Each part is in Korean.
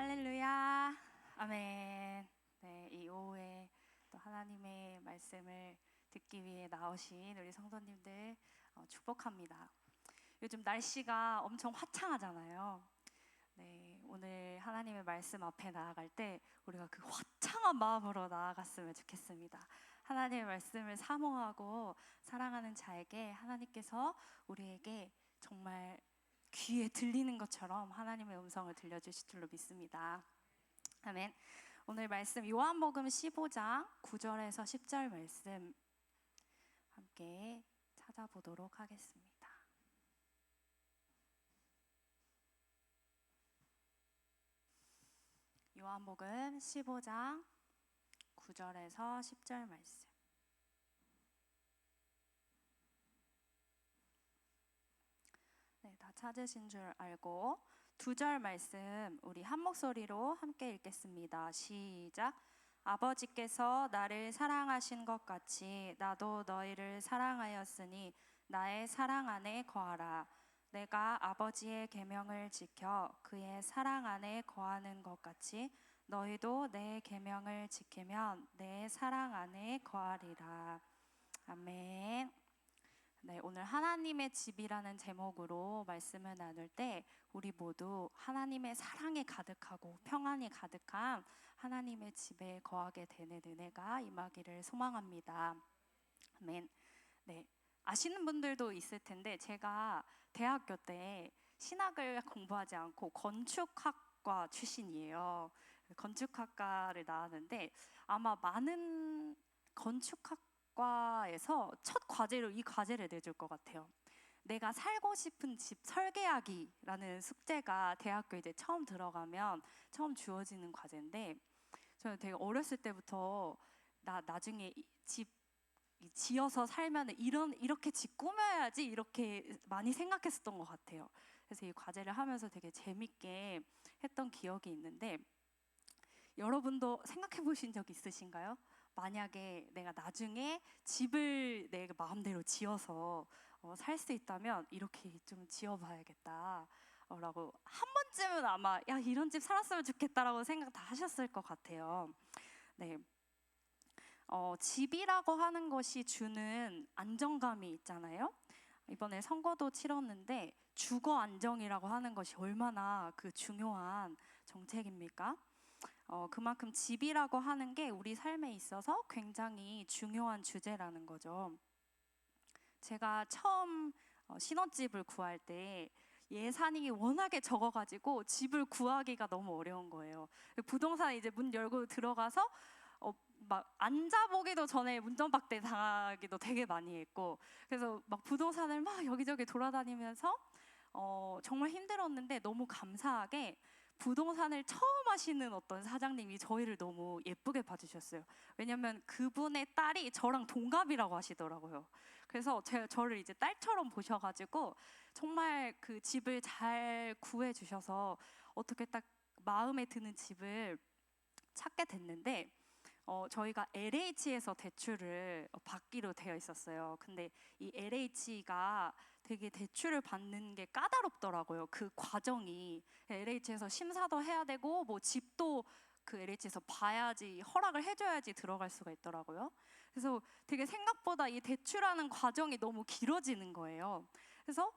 할렐루야, 아멘. 네, 이 오후에 또 하나님의 말씀을 듣기 위해 나오신 우리 성도님들 축복합니다. 요즘 날씨가 엄청 화창하잖아요. 네, 오늘 하나님의 말씀 앞에 나아갈 때 우리가 그 화창한 마음으로 나아갔으면 좋겠습니다. 하나님의 말씀을 사모하고 사랑하는 자에게 하나님께서 우리에게 정말 귀에 들리는 것처럼 하나님의 음성을 들려주실 줄로 믿습니다. 아멘. 오늘 말씀 요한복음 15장 9절에서 10절 말씀 함께 찾아보도록 하겠습니다. 요한복음 15장 9절에서 10절 말씀. 네, 다 찾으신 줄 알고 두 절 말씀 우리 한 목소리로 함께 읽겠습니다. 시작. 아버지께서 나를 사랑하신 것 같이 나도 너희를 사랑하였으니 나의 사랑 안에 거하라. 내가 아버지의 계명을 지켜 그의 사랑 안에 거하는 것 같이 너희도 내 계명을 지키면 내 사랑 안에 거하리라. 아멘. 네, 오늘 하나님의 집이라는 제목으로 말씀을 나눌 때 우리 모두 하나님의 사랑에 가득하고 평안이 가득한 하나님의 집에 거하게 되는 은혜가 임하기를 소망합니다. 아멘. 네, 아시는 분들도 있을 텐데 제가 대학교 때 신학을 공부하지 않고 건축학과 출신이에요. 건축학과를 나왔는데 아마 많은 건축학과에서 첫 과제로 이 과제를 내줄 것 같아요. 내가 살고 싶은 집 설계하기라는 숙제가 대학교 이제 처음 들어가면 처음 주어지는 과제인데 저는 되게 어렸을 때부터 나중에 집 지어서 살면 이렇게 집 꾸며야지 이렇게 많이 생각했었던 것 같아요. 그래서 이 과제를 하면서 되게 재밌게 했던 기억이 있는데 여러분도 생각해 보신 적 있으신가요? 만약에 내가 나중에 집을 내 마음대로 지어서 살 수 있다면 이렇게 좀 지어봐야겠다 라고 한 번쯤은 아마 야 이런 집 살았으면 좋겠다라고 생각 다 하셨을 것 같아요. 네. 집이라고 하는 것이 주는 안정감이 있잖아요. 이번에 선거도 치렀는데 주거 안정이라고 하는 것이 얼마나 그 중요한 정책입니까? 그만큼 집이라고 하는 게 우리 삶에 있어서 굉장히 중요한 주제라는 거죠. 제가 처음 신혼집을 구할 때 예산이 워낙에 적어가지고 집을 구하기가 너무 어려운 거예요. 부동산 이제 문 열고 들어가서 막 앉아보기도 전에 운전박대 당하기도 되게 많이 했고 그래서 막 부동산을 막 여기저기 돌아다니면서 정말 힘들었는데 너무 감사하게 부동산을 처음 하시는 어떤 사장님이 저희를 너무 예쁘게 봐주셨어요. 왜냐면 그분의 딸이 저랑 동갑이라고 하시더라고요. 그래서 저를 이제 딸처럼 보셔가지고 정말 그 집을 잘 구해주셔서 어떻게 딱 마음에 드는 집을 찾게 됐는데 저희가 LH에서 대출을 받기로 되어 있었어요. 근데 이 LH가 되게 대출을 받는 게 까다롭더라고요. 그 과정이 LH에서 심사도 해야 되고 뭐 집도 그 LH에서 봐야지 허락을 해줘야지 들어갈 수가 있더라고요. 그래서 되게 생각보다 이 대출하는 과정이 너무 길어지는 거예요. 그래서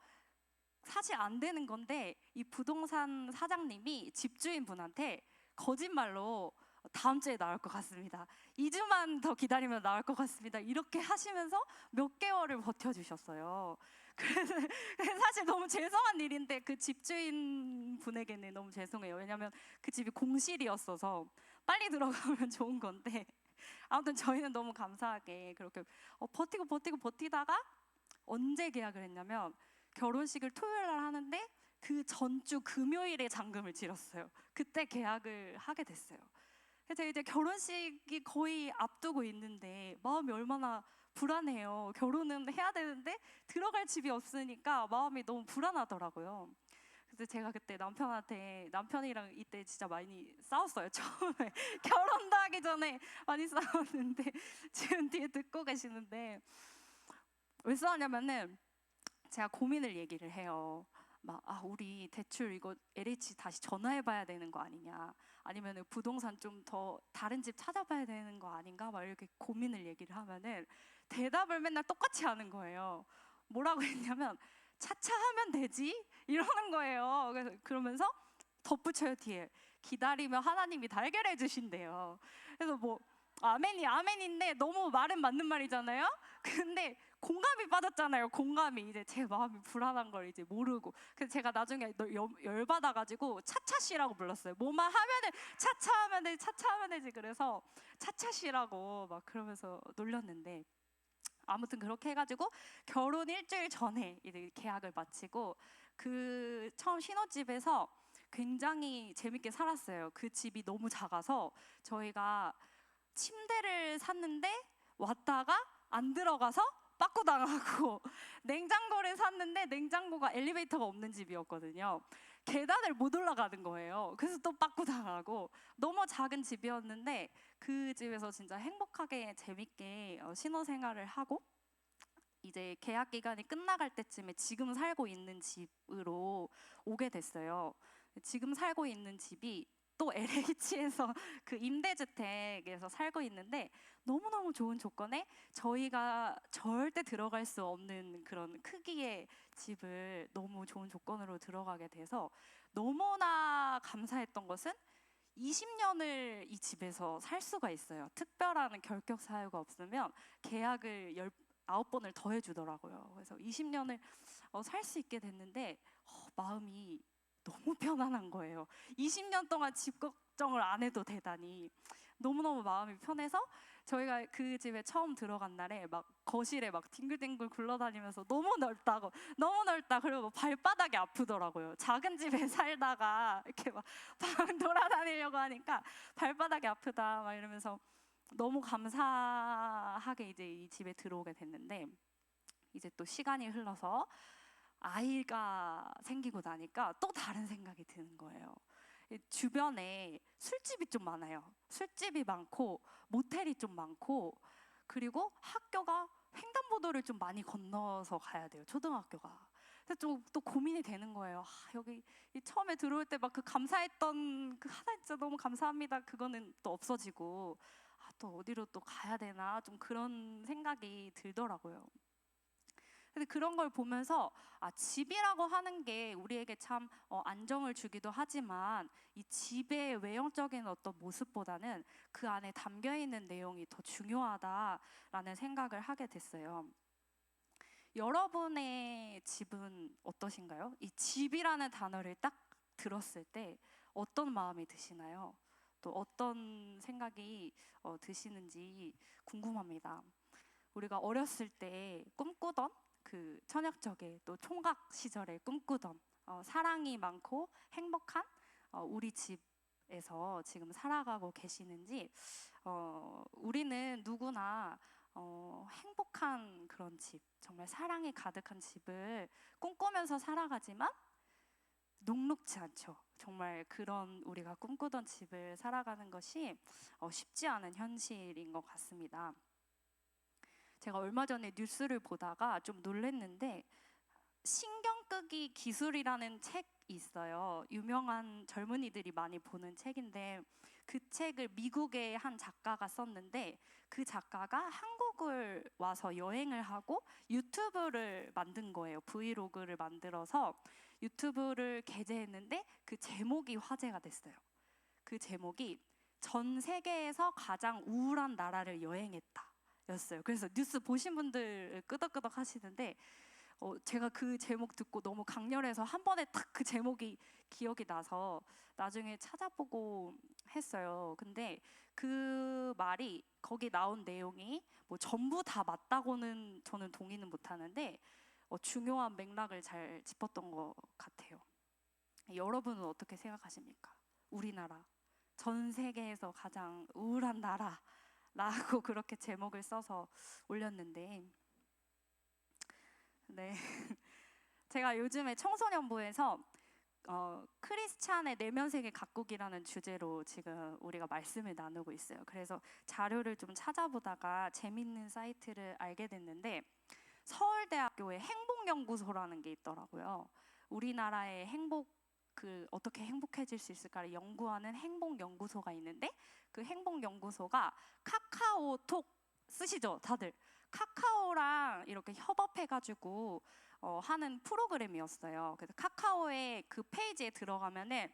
사실 안 되는 건데 이 부동산 사장님이 집주인분한테 거짓말로 다음 주에 나올 것 같습니다. 2주만 더 기다리면 나올 것 같습니다. 이렇게 하시면서 몇 개월을 버텨주셨어요. 그래서 사실 너무 죄송한 일인데 그 집주인 분에게는 너무 죄송해요. 왜냐하면 그 집이 공실이었어서 빨리 들어가면 좋은 건데 아무튼 저희는 너무 감사하게 그렇게 버티다가 언제 계약을 했냐면 결혼식을 토요일 날 하는데 그 전주 금요일에 잔금을 치렀어요. 그때 계약을 하게 됐어요. 그래서 이제 결혼식이 거의 앞두고 있는데 마음이 얼마나 불안해요. 결혼은 해야 되는데 들어갈 집이 없으니까 마음이 너무 불안하더라고요. 그래서 제가 그때 남편이랑 이때 진짜 많이 싸웠어요. 처음에 결혼도 하기 전에 많이 싸웠는데 지금 뒤에 듣고 계시는데 왜 싸웠냐면은 제가 고민을 얘기를 해요. 막 우리 대출 이거 LH 다시 전화해봐야 되는 거 아니냐, 아니면 부동산 좀 더 다른 집 찾아봐야 되는 거 아닌가, 막 이렇게 고민을 얘기를 하면은 대답을 맨날 똑같이 하는 거예요. 뭐라고 했냐면 차차 하면 되지 이러는 거예요. 그래서 그러면서 덧붙여요 뒤에, 기다리면 하나님이 다 해결해 주신대요. 그래서 뭐 아멘이 아멘인데 너무 말은 맞는 말이잖아요. 근데 공감이 빠졌잖아요. 공감이. 이제 제 마음이 불안한 걸 이제 모르고, 그래서 제가 나중에 열받아가지고 차차씨라고 불렀어요. 뭐만 하면은 차차 하면 되지, 차차 하면 되지. 그래서 차차씨라고 막 그러면서 놀렸는데, 아무튼 그렇게 해가지고 결혼 일주일 전에 이제 계약을 마치고 그 처음 신혼집에서 굉장히 재밌게 살았어요. 그 집이 너무 작아서 저희가 침대를 샀는데 왔다가 안 들어가서 빠꾸 당하고, 냉장고를 샀는데 냉장고가 엘리베이터가 없는 집이었거든요. 계단을 못 올라가는 거예요. 그래서 또 빠꾸 당하고, 너무 작은 집이었는데 그 집에서 진짜 행복하게 재밌게 신혼생활을 하고, 이제 계약 기간이 끝나갈 때쯤에 지금 살고 있는 집으로 오게 됐어요. 지금 살고 있는 집이 또 LH에서 그 임대주택에서 살고 있는데 너무너무 좋은 조건에 저희가 절대 들어갈 수 없는 그런 크기의 집을 너무 좋은 조건으로 들어가게 돼서, 너무나 감사했던 것은 20년을 이 집에서 살 수가 있어요. 특별한 결격 사유가 없으면 계약을 9번을 더 해주더라고요. 그래서 20년을 살 수 있게 됐는데 마음이 너무 편안한 거예요. 20년 동안 집 걱정을 안 해도 되다니 너무너무 마음이 편해서, 저희가 그 집에 처음 들어간 날에 막 거실에 막 뒹굴뒹굴 굴러다니면서 너무 넓다고, 너무 넓다, 그리고 발바닥이 아프더라고요. 작은 집에 살다가 이렇게 막 방 돌아다니려고 하니까 발바닥이 아프다 막 이러면서 너무 감사하게 이제 이 집에 들어오게 됐는데, 이제 또 시간이 흘러서 아이가 생기고 나니까 또 다른 생각이 드는 거예요. 주변에 술집이 좀 많아요. 술집이 많고 모텔이 좀 많고, 그리고 학교가 횡단보도를 좀 많이 건너서 가야 돼요. 초등학교가. 그래서 좀 또 고민이 되는 거예요. 여기 처음에 들어올 때 막 그 감사했던 그 하나 진짜 너무 감사합니다, 그거는 또 없어지고, 또 어디로 또 가야 되나, 좀 그런 생각이 들더라고요. 근데 그런 걸 보면서 집이라고 하는 게 우리에게 참 안정을 주기도 하지만, 이 집의 외형적인 어떤 모습보다는 그 안에 담겨 있는 내용이 더 중요하다라는 생각을 하게 됐어요. 여러분의 집은 어떠신가요? 이 집이라는 단어를 딱 들었을 때 어떤 마음이 드시나요? 또 어떤 생각이 드시는지 궁금합니다. 우리가 어렸을 때 꿈꾸던, 그 천약적의 또 총각 시절에 꿈꾸던 사랑이 많고 행복한 우리 집에서 지금 살아가고 계시는지, 우리는 누구나 행복한 그런 집, 정말 사랑이 가득한 집을 꿈꾸면서 살아가지만 녹록지 않죠. 정말 그런 우리가 꿈꾸던 집을 살아가는 것이 쉽지 않은 현실인 것 같습니다. 제가 얼마 전에 뉴스를 보다가 좀 놀랐는데, 신경 끄기 기술이라는 책이 있어요. 유명한 젊은이들이 많이 보는 책인데, 그 책을 미국의 한 작가가 썼는데, 그 작가가 한국을 와서 여행을 하고 유튜브를 만든 거예요. 브이로그를 만들어서 유튜브를 게재했는데 그 제목이 화제가 됐어요. 그 제목이 전 세계에서 가장 우울한 나라를 여행했다 였어요. 그래서 뉴스 보신 분들 끄덕끄덕 하시는데, 제가 그 제목 듣고 너무 강렬해서 한 번에 딱 그 제목이 기억이 나서 나중에 찾아보고 했어요. 근데 그 말이, 거기 나온 내용이 뭐 전부 다 맞다고는 저는 동의는 못하는데 중요한 맥락을 잘 짚었던 것 같아요. 여러분은 어떻게 생각하십니까? 우리나라, 전 세계에서 가장 우울한 나라라고 그렇게 제목을 써서 올렸는데, 네. 제가 요즘에 청소년부에서 크리스찬의 내면 세계 가꾸기라는 주제로 지금 우리가 말씀을 나누고 있어요. 그래서 자료를 좀 찾아보다가 재밌는 사이트를 알게 됐는데, 서울대학교의 행복연구소라는 게 있더라고요. 우리나라의 어떻게 행복해질 수 있을까를 연구하는 행복연구소가 있는데, 그 행복연구소가 카카오톡 쓰시죠, 다들? 카카오랑 이렇게 협업해가지고 하는 프로그램이었어요. 그래서 카카오의 그 페이지에 들어가면은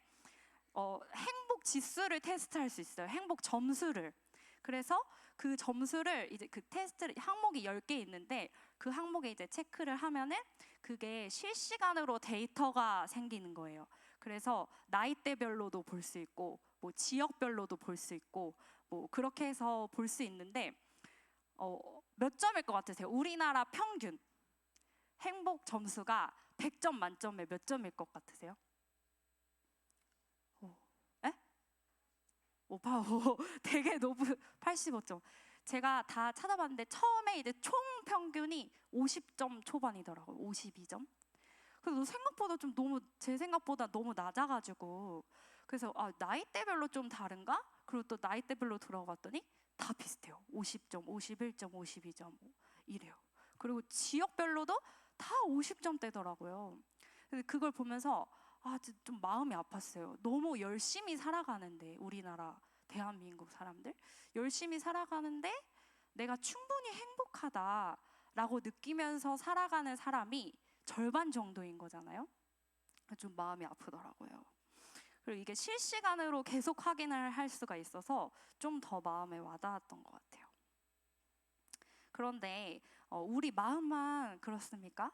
행복 지수를 테스트할 수 있어요. 행복 점수를. 그래서 그 점수를 이제 그 테스트 항목이 10개 있는데, 그 항목에 이제 체크를 하면은 그게 실시간으로 데이터가 생기는 거예요. 그래서 나이대별로도 볼 수 있고, 뭐 지역별로도 볼 수 있고, 뭐 그렇게 해서 볼 수 있는데, 몇 점일 것 같으세요? 우리나라 평균 행복 점수가 100점 만점에 몇 점일 것 같으세요? 에? 오빠, 되게 높은 85점. 제가 다 찾아봤는데 처음에 이제 총 평균이 50점 초반이더라고요. 52점. 그래서 생각보다 좀 제 생각보다 너무 낮아가지고, 그래서 나이대별로 좀 다른가? 그리고 또 나이대별로 들어갔더니 다 비슷해요. 50점, 51점, 52점 이래요. 그리고 지역별로도 다 50점대더라고요. 그걸 보면서 좀 마음이 아팠어요. 너무 열심히 살아가는데, 우리나라 대한민국 사람들 열심히 살아가는데 내가 충분히 행복하다라고 느끼면서 살아가는 사람이 절반 정도인 거잖아요. 좀 마음이 아프더라고요. 그리고 이게 실시간으로 계속 확인을 할 수가 있어서 좀 더 마음에 와닿았던 것 같아요. 그런데 우리 마음만 그렇습니까?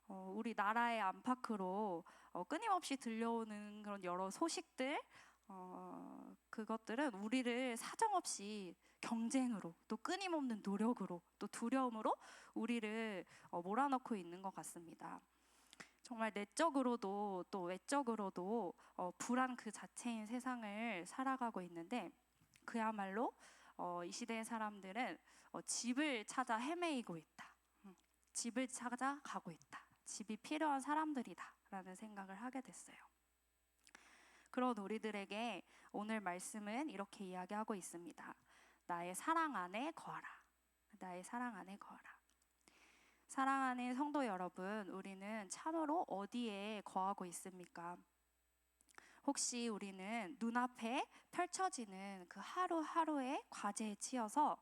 우리 나라의 안팎으로 끊임없이 들려오는 그런 여러 소식들, 그것들은 우리를 사정없이 경쟁으로, 또 끊임없는 노력으로, 또 두려움으로 우리를 몰아넣고 있는 것 같습니다. 정말 내적으로도 또 외적으로도 불안 그 자체인 세상을 살아가고 있는데, 그야말로 이 시대의 사람들은 집을 찾아 헤매이고 있다. 집을 찾아 가고 있다. 집이 필요한 사람들이다 라는 생각을 하게 됐어요. 그런 우리들에게 오늘 말씀은 이렇게 이야기하고 있습니다. 나의 사랑 안에 거하라. 나의 사랑 안에 거하라. 사랑하는 성도 여러분, 우리는 참으로 어디에 거하고 있습니까? 혹시 우리는 눈앞에 펼쳐지는 그 하루하루의 과제에 치여서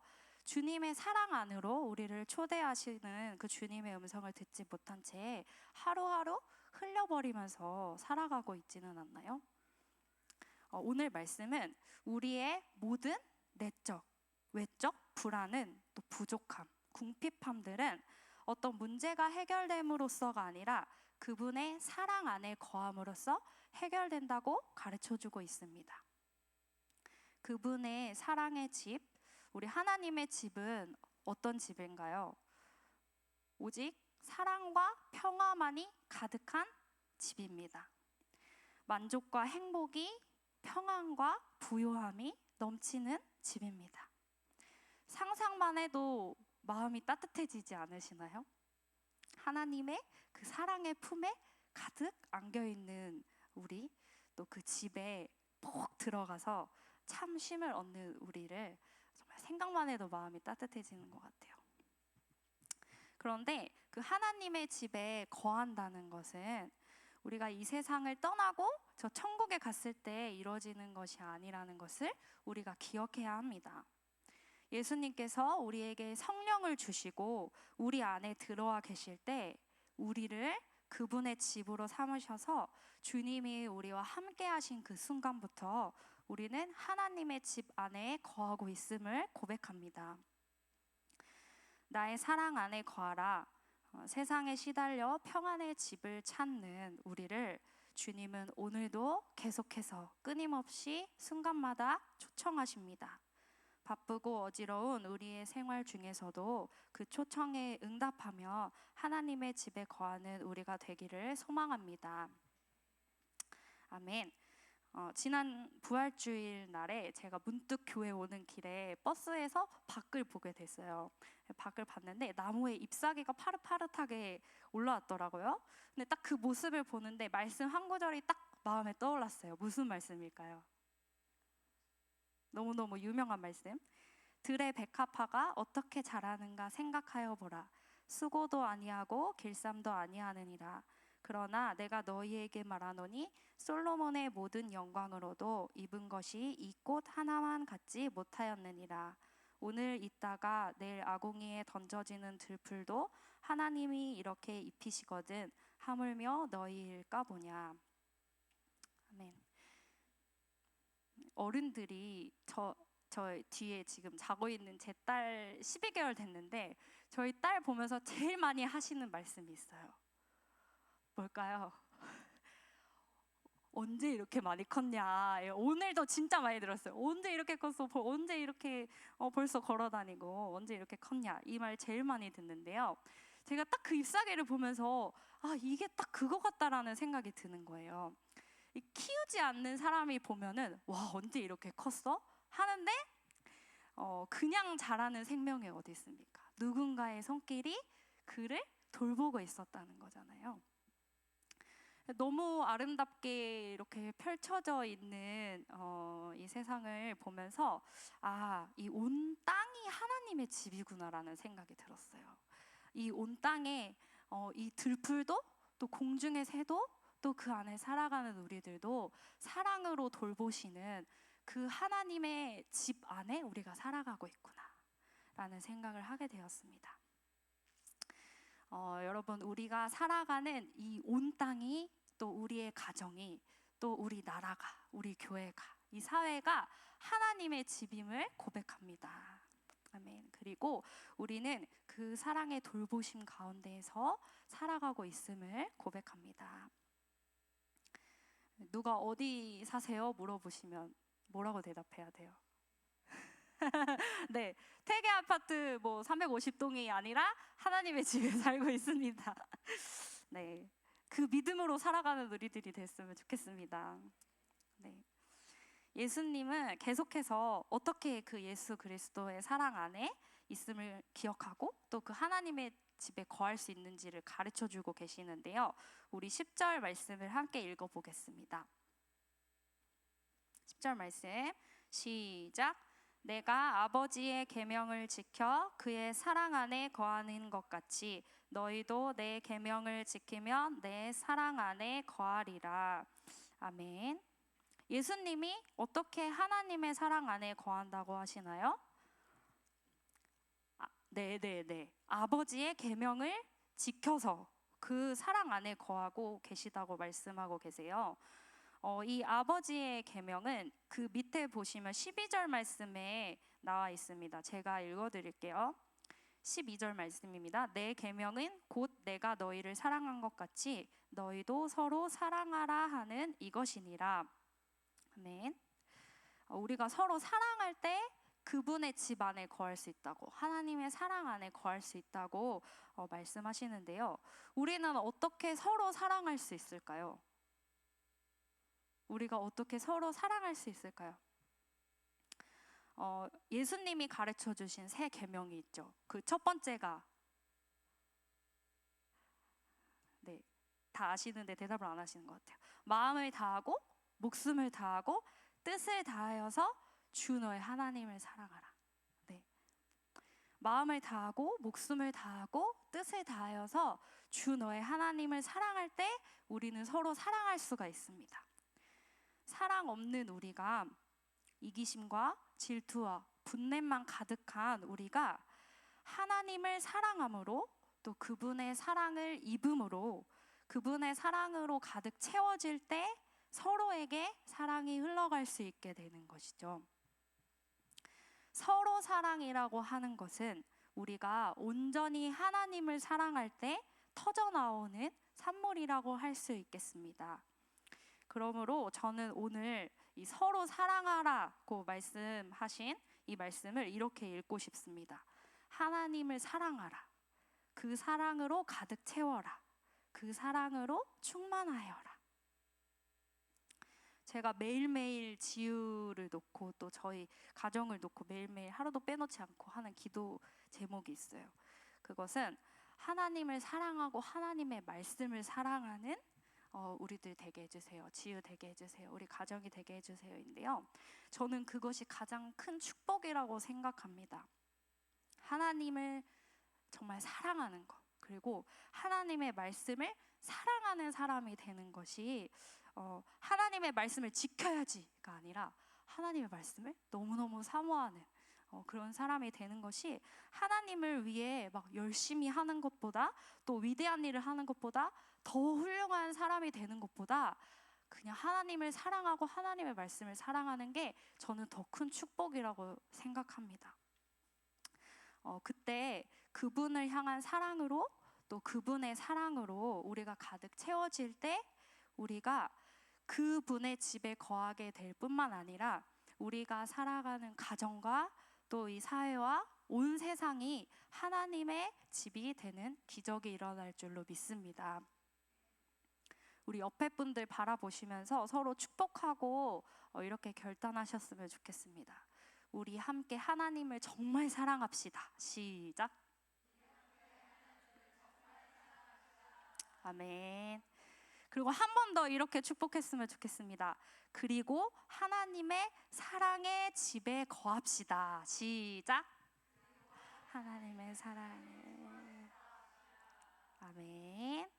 주님의 사랑 안으로 우리를 초대하시는 그 주님의 음성을 듣지 못한 채 하루하루 흘려버리면서 살아가고 있지는 않나요? 오늘 말씀은 우리의 모든 내적, 외적 불안은, 또 부족함, 궁핍함들은 어떤 문제가 해결됨으로써가 아니라 그분의 사랑 안에 거함으로써 해결된다고 가르쳐주고 있습니다. 그분의 사랑의 집, 우리 하나님의 집은 어떤 집인가요? 오직 사랑과 평화만이 가득한 집입니다. 만족과 행복이, 평안과 부요함이 넘치는 집입니다. 상상만 해도 마음이 따뜻해지지 않으시나요? 하나님의 그 사랑의 품에 가득 안겨있는 우리, 또 그 집에 푹 들어가서 참 쉼을 얻는 우리를 정말 생각만 해도 마음이 따뜻해지는 것 같아요. 그런데 그 하나님의 집에 거한다는 것은 우리가 이 세상을 떠나고 저 천국에 갔을 때 이루어지는 것이 아니라는 것을 우리가 기억해야 합니다. 예수님께서 우리에게 성령을 주시고 우리 안에 들어와 계실 때 우리를 그분의 집으로 삼으셔서 주님이 우리와 함께 하신 그 순간부터 우리는 하나님의 집 안에 거하고 있음을 고백합니다. 나의 사랑 안에 거하라. 세상에 시달려 평안의 집을 찾는 우리를 주님은 오늘도 계속해서 끊임없이 순간마다 초청하십니다. 바쁘고 어지러운 우리의 생활 중에서도 그 초청에 응답하며 하나님의 집에 거하는 우리가 되기를 소망합니다. 아멘. 지난 부활주일 날에 제가 문득 교회 오는 길에 버스에서 밖을 보게 됐어요. 밖을 봤는데 나무에 잎사귀가 파릇파릇하게 올라왔더라고요. 근데 딱 그 모습을 보는데 말씀 한 구절이 딱 마음에 떠올랐어요. 무슨 말씀일까요? 너무너무 유명한 말씀. 들의 백합화가 어떻게 자라는가 생각하여 보라. 수고도 아니하고 길쌈도 아니하느니라. 그러나 내가 너희에게 말하노니 솔로몬의 모든 영광으로도 입은 것이 이 꽃 하나만 같지 못하였느니라. 오늘 있다가 내일 아궁이에 던져지는 들풀도 하나님이 이렇게 입히시거든 하물며 너희일까 보냐. 아멘. 어른들이 저 뒤에 지금 자고 있는 제 딸 12개월 됐는데 저희 딸 보면서 제일 많이 하시는 말씀이 있어요. 뭘까요? 언제 이렇게 많이 컸냐. 오늘도 진짜 많이 들었어요. 언제 이렇게 컸어? 언제 이렇게 벌써 걸어 다니고 언제 이렇게 컸냐. 이 말 제일 많이 듣는데요. 제가 딱 그 잎사귀를 보면서 이게 딱 그거 같다라는 생각이 드는 거예요. 키우지 않는 사람이 보면은 와, 언제 이렇게 컸어? 하는데 그냥 자라는 생명이 어디 있습니까? 누군가의 손길이 그를 돌보고 있었다는 거잖아요. 너무 아름답게 이렇게 펼쳐져 있는 이 세상을 보면서 이 온 땅이 하나님의 집이구나라는 생각이 들었어요. 이 온 땅에 이 들풀도 또 공중의 새도 또 그 안에 살아가는 우리들도 사랑으로 돌보시는 그 하나님의 집 안에 우리가 살아가고 있구나라는 생각을 하게 되었습니다. 여러분, 우리가 살아가는 이 온 땅이 또 우리의 가정이 또 우리 나라가 우리 교회가 이 사회가 하나님의 집임을 고백합니다. 아멘. 그리고 우리는 그 사랑의 돌보심 가운데에서 살아가고 있음을 고백합니다. 누가 어디 사세요? 물어보시면 뭐라고 대답해야 돼요? 네, 태계 아파트 350동이 아니라 하나님의 집에 살고 있습니다. 네, 그 믿음으로 살아가는 우리들이 됐으면 좋겠습니다. 네, 예수님은 계속해서 어떻게 그 예수 그리스도의 사랑 안에 있음을 기억하고 또 그 하나님의 집에 거할 수 있는지를 가르쳐 주고 계시는데요. 우리 10절 말씀을 함께 읽어보겠습니다. 10절 말씀 시작. 내가 아버지의 계명을 지켜 그의 사랑 안에 거하는 것 같이 너희도 내 계명을 지키면 내 사랑 안에 거하리라. 아멘. 예수님이 어떻게 하나님의 사랑 안에 거한다고 하시나요? 네. 아버지의 계명을 지켜서 그 사랑 안에 거하고 계시다고 말씀하고 계세요. 이 아버지의 계명은 그 밑에 보시면 12절 말씀에 나와 있습니다. 제가 읽어드릴게요. 12절 말씀입니다. 내 계명은 곧 내가 너희를 사랑한 것 같이 너희도 서로 사랑하라 하는 이것이니라. 아멘. 우리가 서로 사랑할 때 그분의 집 안에 거할 수 있다고, 하나님의 사랑 안에 거할 수 있다고 말씀하시는데요. 우리는 어떻게 서로 사랑할 수 있을까요? 우리가 어떻게 서로 사랑할 수 있을까요? 예수님이 가르쳐 주신 세 계명이 있죠. 그 첫 번째가 다 아시는데 대답을 안 하시는 것 같아요. 마음을 다하고 목숨을 다하고 뜻을 다하여서 주 너의 하나님을 사랑하라. 네. 마음을 다하고 목숨을 다하고 뜻을 다하여서 주 너의 하나님을 사랑할 때 우리는 서로 사랑할 수가 있습니다. 사랑 없는 우리가 이기심과 질투와 분냄만 가득한 우리가 하나님을 사랑함으로 또 그분의 사랑을 입음으로 그분의 사랑으로 가득 채워질 때 서로에게 사랑이 흘러갈 수 있게 되는 것이죠. 서로 사랑이라고 하는 것은 우리가 온전히 하나님을 사랑할 때 터져나오는 산물이라고 할 수 있겠습니다. 그러므로 저는 오늘 이 서로 사랑하라고 말씀하신 이 말씀을 이렇게 읽고 싶습니다. 하나님을 사랑하라. 그 사랑으로 가득 채워라. 그 사랑으로 충만하여라. 제가 매일매일 지유를 놓고 또 저희 가정을 놓고 매일매일 하루도 빼놓지 않고 하는 기도 제목이 있어요. 그것은 하나님을 사랑하고 하나님의 말씀을 사랑하는 우리들 되게 해주세요. 지유 되게 해주세요. 우리 가정이 되게 해주세요인데요. 저는 그것이 가장 큰 축복이라고 생각합니다. 하나님을 정말 사랑하는 것, 그리고 하나님의 말씀을 사랑하는 사람이 되는 것이 하나님의 말씀을 지켜야지가 아니라 하나님의 말씀을 너무너무 사모하는 그런 사람이 되는 것이 하나님을 위해 막 열심히 하는 것보다 또 위대한 일을 하는 것보다 더 훌륭한 사람이 되는 것보다 그냥 하나님을 사랑하고 하나님의 말씀을 사랑하는 게 저는 더 큰 축복이라고 생각합니다. 그때 그분을 향한 사랑으로 또 그분의 사랑으로 우리가 가득 채워질 때 우리가 그분의 집에 거하게 될 뿐만 아니라 우리가 살아가는 가정과 또 이 사회와 온 세상이 하나님의 집이 되는 기적이 일어날 줄로 믿습니다. 우리 옆에 분들 바라보시면서 서로 축복하고 이렇게 결단하셨으면 좋겠습니다. 우리 함께 하나님을 정말 사랑합시다. 시작. 아멘. 그리고 한 번 더 이렇게 축복했으면 좋겠습니다. 그리고 하나님의 사랑의 집에 거합시다. 시작. 하나님의 사랑에. 아멘.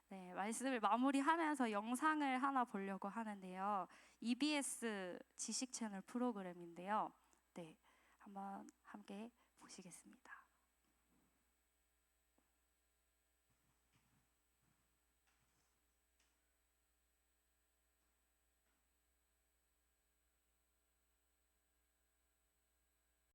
네, 말씀을 마무리하면서 영상을 하나 보려고 하는데요. EBS 지식 채널 프로그램인데요. 네, 한번 함께 보시겠습니다.